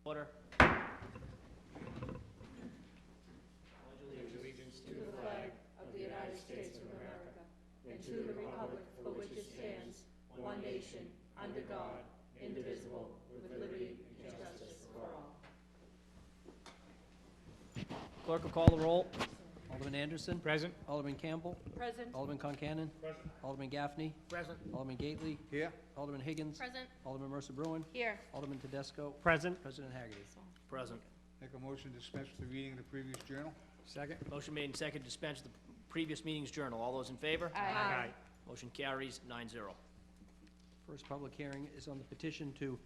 Order. Allegiance to the flag of the United States of America and to the republic for which it stands, one nation, under God, indivisible, with liberty and justice for all. Clerk will call the roll. Alderman Anderson. Present. Alderman Campbell. Present. Alderman Concanon. Present. Alderman Gaffney. Present. Alderman Gately. Here. Alderman Higgins. Present. Alderman Mercer Bruin. Here. Alderman Tedesco. Present. President Hagerty. Present. Make a motion to dispense with the reading of the previous journal? Second. Motion made and seconded to dispense with the previous meeting's journal. All those in favor? Aye. Motion carries 9-0. First public hearing is on the petition to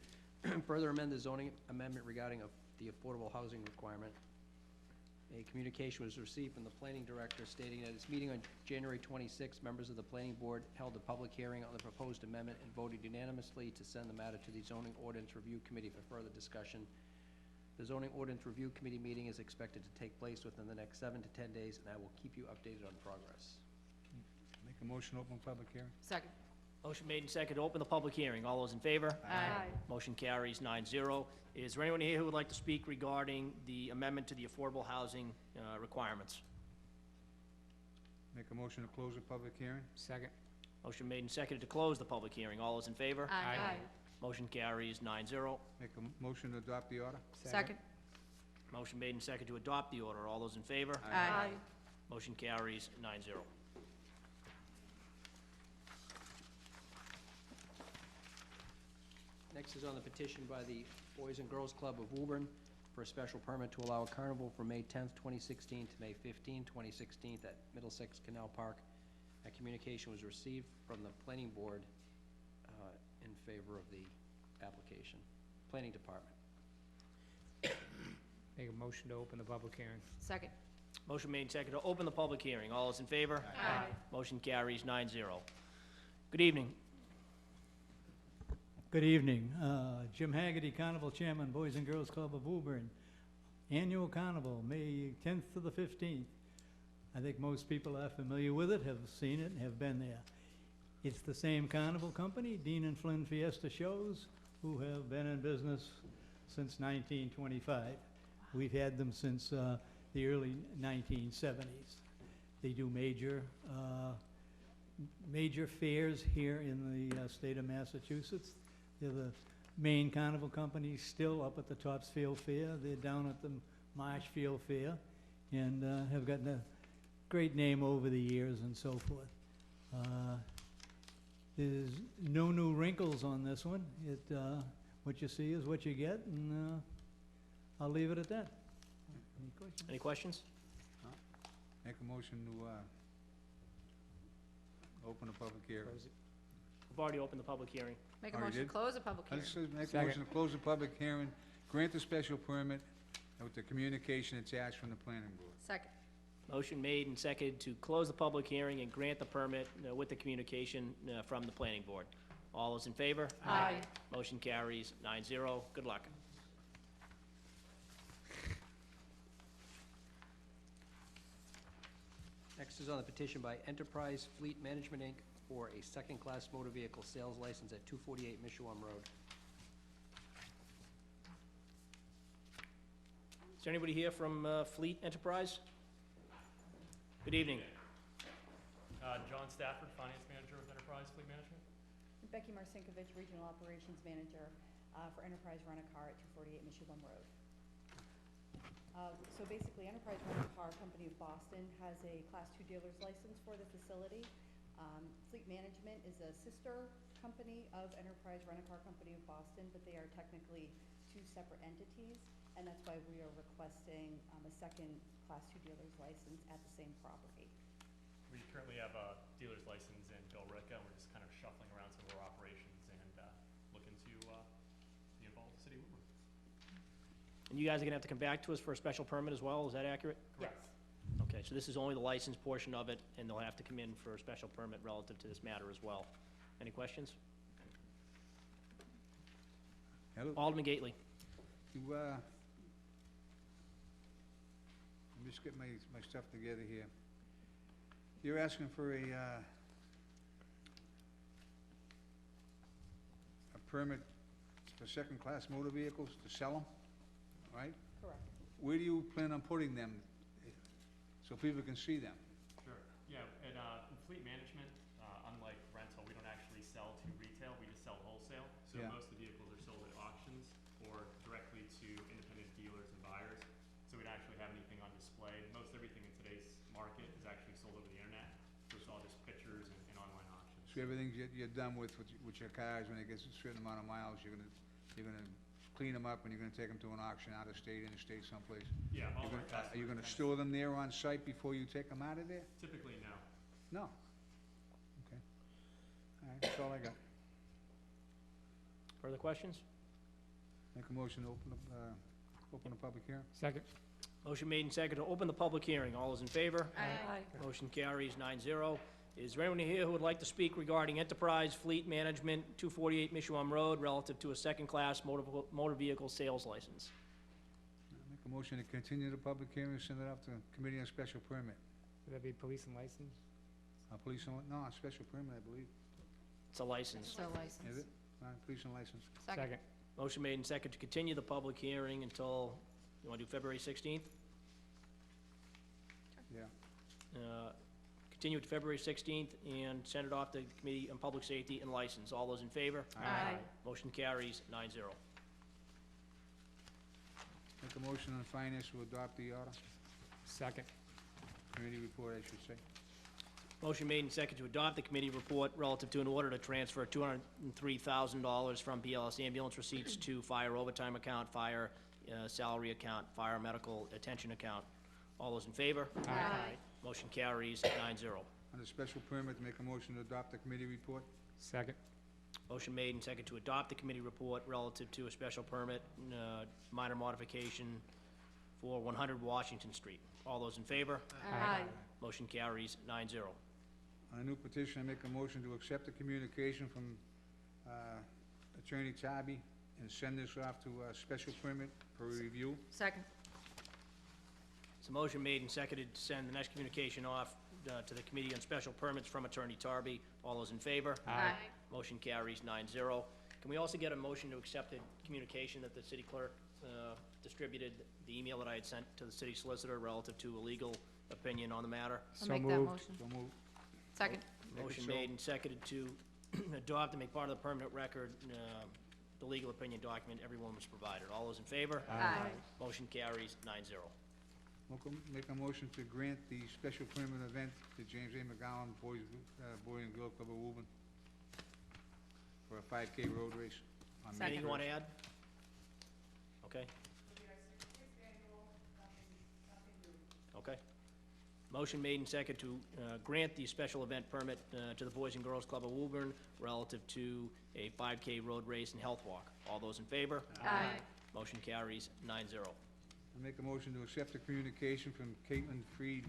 further amend the zoning amendment regarding the affordable housing requirement. A communication was received from the planning director stating at its meeting on January 26, members of the planning board held a public hearing on the proposed amendment and voted unanimously to send the matter to the zoning ordinance review committee for further discussion. The zoning ordinance review committee meeting is expected to take place within the next 7 to 10 days, and I will keep you updated on progress. Make a motion to open public hearing? Second. Motion made and seconded to open the public hearing. All those in favor? Aye. Motion carries 9-0. Is there anyone here who would like to speak regarding the amendment to the affordable housing requirements? Make a motion to close the public hearing? Second. Motion made and seconded to close the public hearing. All those in favor? Aye. Motion carries 9-0. Make a motion to adopt the order? Second. Motion made and seconded to adopt the order. All those in favor? Aye. Motion carries 9-0. Next is on the petition by the Boys and Girls Club of Woburn for a special permit to allow a carnival from May 10th, 2016 to May 15, 2016 at Middlesex Canal Park. A communication was received from the planning board in favor of the application. Planning Department. Make a motion to open the public hearing. Second. Motion made and seconded to open the public hearing. All those in favor? Aye. Motion carries 9-0. Good evening. Good evening. Jim Haggerty, Carnival Chairman, Boys and Girls Club of Woburn. Annual Carnival, May 10th to the 15th. I think most people are familiar with it, have seen it, have been there. It's the same carnival company, Dean and Flynn Fiesta Shows, who have been in business since 1925. We've had them since the early 1970s. They do major fairs here in the state of Massachusetts. They're the main carnival company still up at the Topsfield Fair. They're down at the Marshfield Fair and have gotten a great name over the years and so forth. There's no new wrinkles on this one. What you see is what you get, and I'll leave it at that. Any questions? Any questions? Make a motion to open the public hearing? We've already opened the public hearing. Make a Already motion to did? close the public hearing. Let's make a Second. motion to close the public hearing, grant the special permit with the communication attached from the planning board. Second. Motion made and seconded to close the public hearing and grant the permit with the communication from the planning board. All those in favor? Aye. Motion carries 9-0. Good luck. Next is on the petition by Enterprise Fleet Management, Inc. for a second-class motor vehicle sales license at 248 Mishawum Road. Is there anybody here from Fleet Enterprise? Good evening. John Stafford, Finance Manager of Enterprise Fleet Management. Becky Marcinkovich, Regional Operations Manager for Enterprise Rent-A-Car at 248 Mishawum Road. So basically, Enterprise Rent-A-Car Company of Boston has a Class 2 dealer's license for the facility. Fleet Management is a sister company of Enterprise Rent-A-Car Company of Boston, but they are technically two separate entities, and that's why we are requesting a second Class 2 dealer's license at the same property. We currently have a dealer's license in Billerica, and we're just kind of shuffling around some of our operations and looking to be involved with the city of Woburn. And you guys are going to have to come back to us for a special permit as well, is that accurate? Yes. Okay, so this is only the license portion of it, and they'll have to come in for a special permit relative to this matter as well. Any questions? Hello? Alderman Gately. You, let me just get my stuff together here. You're asking for a permit for second-class motor vehicles to sell them? right? Correct. Where do you plan on putting them, so people can see them? Sure. Yeah, and in fleet management, unlike rental, we don't actually sell to retail, we just sell wholesale. So Yeah. most of the vehicles are sold at auctions or directly to independent dealers and buyers. So we don't actually have anything on display. Most everything in today's market is actually sold over the internet. So it's all just pictures and online auctions. So everything you're done with your cars, when it gets a certain amount of miles, you're gonna clean them up and you're gonna take them to an auction out of state, interstate, someplace? Yeah, all You're our gonna- Are you gonna customers store them there on site before you take them out of there? typically no. No. Okay. All right, that's all I got. Further questions? Make a motion to open the public hearing? Second. Motion made and seconded to open the public hearing. All those in favor? Aye. Motion carries 9-0. Is there anyone here who would like to speak regarding Enterprise Fleet Management, 248 Mishawum Road, relative to a second-class motor vehicle sales license? Make a motion to continue the public hearing, send it up to Committee on Special Permit. Would that be police and license? Police and, no, on special permit, I believe. It's a license. So license. Is it? Police and license. Second. Motion made and seconded to continue the public hearing until, you want to do February 16th? Yeah. Continue it to February 16th and send it off to Committee on Public Safety and License. All those in favor? Aye. Motion carries 9-0. Make a motion on finance to adopt the order, Second. committee report, I should say. Motion made and seconded to adopt the committee report relative to an order to transfer $203,000 from BLS ambulance receipts to fire overtime account, fire salary account, fire medical attention account. All those in favor? Aye. Motion carries 9-0. On the special permit, make a motion to adopt the committee report. Second. Motion made and seconded to adopt the committee report relative to a special permit, minor modification for 100 Washington Street. All those in favor? Aye. Motion carries 9-0. On a new petition, I make a motion to accept the communication from Attorney Tybee and send this off to a special permit for review. Second. So motion made and seconded to send the next communication off to the Committee on Special Permits from Attorney Tarby. All those in favor? Aye. Motion carries 9-0. Can we also get a motion to accept the communication that the city clerk distributed, the email that I had sent to the city solicitor relative to a legal opinion on the matter? I'll So make that moved. motion. So move. Second. Make it Motion so. made and seconded to adopt and make part of the permanent record, the legal opinion document. Everyone was provided. All those in favor? Aye. Motion carries 9-0. Make a motion to grant the special permit event to James A. McGowan Boy and Girl Club of Woburn for a 5K road race on May Anything you want 1st. to add? Okay. Okay. Motion made and seconded to grant the special event permit to the Boys and Girls Club of Woburn relative to a 5K road race and health walk. All those in favor? Aye. Motion carries 9-0. I make a motion to accept the communication from Caitlin Freed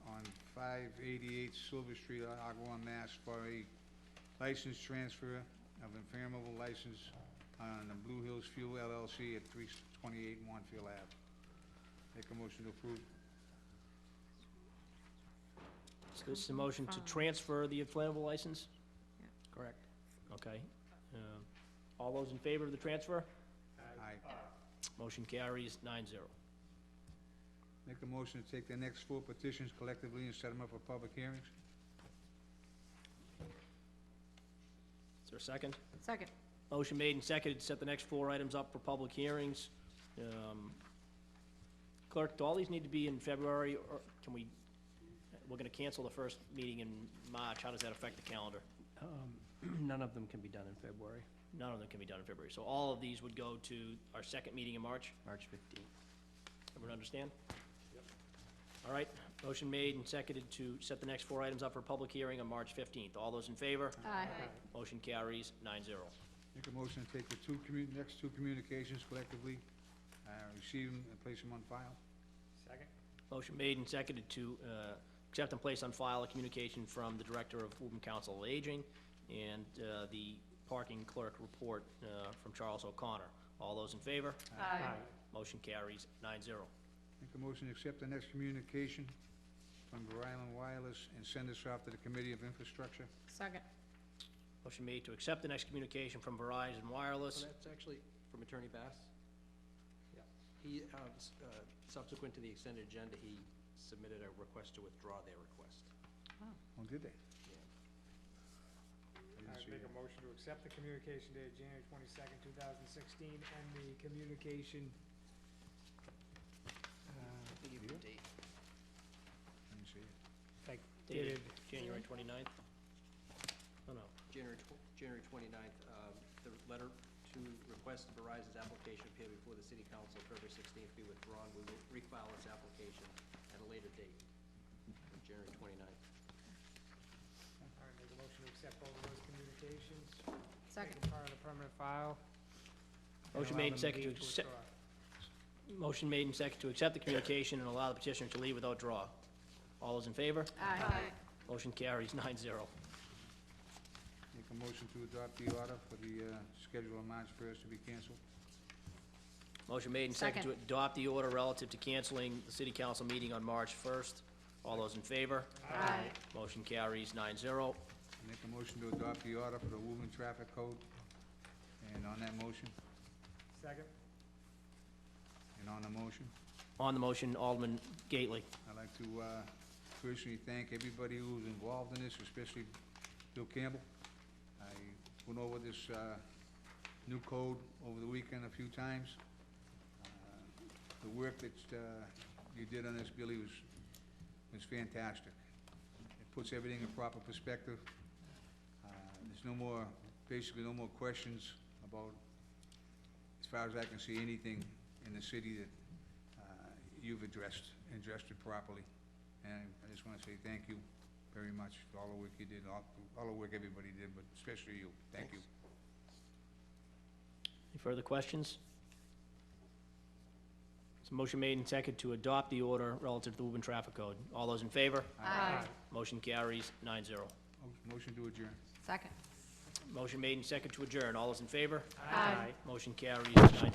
on 588 Silver Street, Agawam, Mass. for a license transfer of inflammable license on the Blue Hills Fuel LLC at 328 Monfield Ave. Make a motion to approve. So this is a motion to transfer the inflatable license? Yeah. Correct. Okay. All those in favor of the transfer? Aye. Motion carries 9-0. Make a motion to take the next 4 petitions collectively and set them up for public hearings. Is there a second? Second. Motion made and seconded to set the next 4 items up for public hearings. Clerk, do all these need to be in February, or can we, we're gonna cancel the first meeting in March, how does that affect the calendar? None of them can be done in February, None of them can be done in February, so all of these would go to our second meeting in March? March 15th. Everyone understand? All right, motion made and seconded to set the next 4 items up for public hearing on March 15th. All those in favor? Aye. Motion carries 9-0. Make a motion to take the next 2 communications collectively, receive them and place them on file. Second. Motion made and seconded to accept and place on file a communication from the Director of Woburn Council of Aging and the parking clerk report from Charles O'Connor. All those in favor? Aye. Motion carries 9-0. Make a motion to accept the next communication from Verizon Wireless and send this off to the Committee of Infrastructure. Second. Motion made to accept the next communication from Verizon Wireless. So that's actually from Attorney Bass? He, subsequent to the extended agenda, he submitted a request to withdraw their request. Oh, did they? Yeah. I didn't I'd see make a that. motion to accept the communication dated January 22nd, 2016, and the communication, I'll give you the date. I didn't see it. like, Dated dated January 29th? Oh, no. January 29th, the letter to request Verizon's application appear before the city council February 16th be withdrawn. We will refile this application at a later date, on January 29th. All right, make a motion to accept both of those communications. Second. Make them part of the permanent file. and Motion allow made and them seconded leave to accept, withdraw. motion made and seconded to accept the communication and allow the petitioner to leave without draw. All those in favor? Aye. Motion carries 9-0. Make a motion to adopt the order for the schedule on March 1st to be canceled. Motion made and seconded to adopt the order relative to canceling the city council meeting on March 1st. All those in favor? Aye. Motion carries 9-0. Make a motion to adopt the order for the Woburn traffic code. And on that motion, Second? and on the motion, On the motion, Alderman Gately. I'd like to personally thank everybody who was involved in this, especially Bill Campbell. I went over this new code over the weekend a few times. The work that you did on this, Billy, was fantastic. It puts everything in proper perspective. There's no more, basically no more questions about, as far as I can see, anything in the city that you've addressed it properly. And I just want to say thank you very much for all the work you did, all the work everybody did, but especially you. Thank you. Any further questions? So motion made and seconded to adopt the order relative to the Woburn Traffic Code. All those in favor? Aye. Motion carries 9-0. Motion to adjourn. Second. Motion made and seconded to adjourn. All those in favor? Aye. Motion carries 9-0.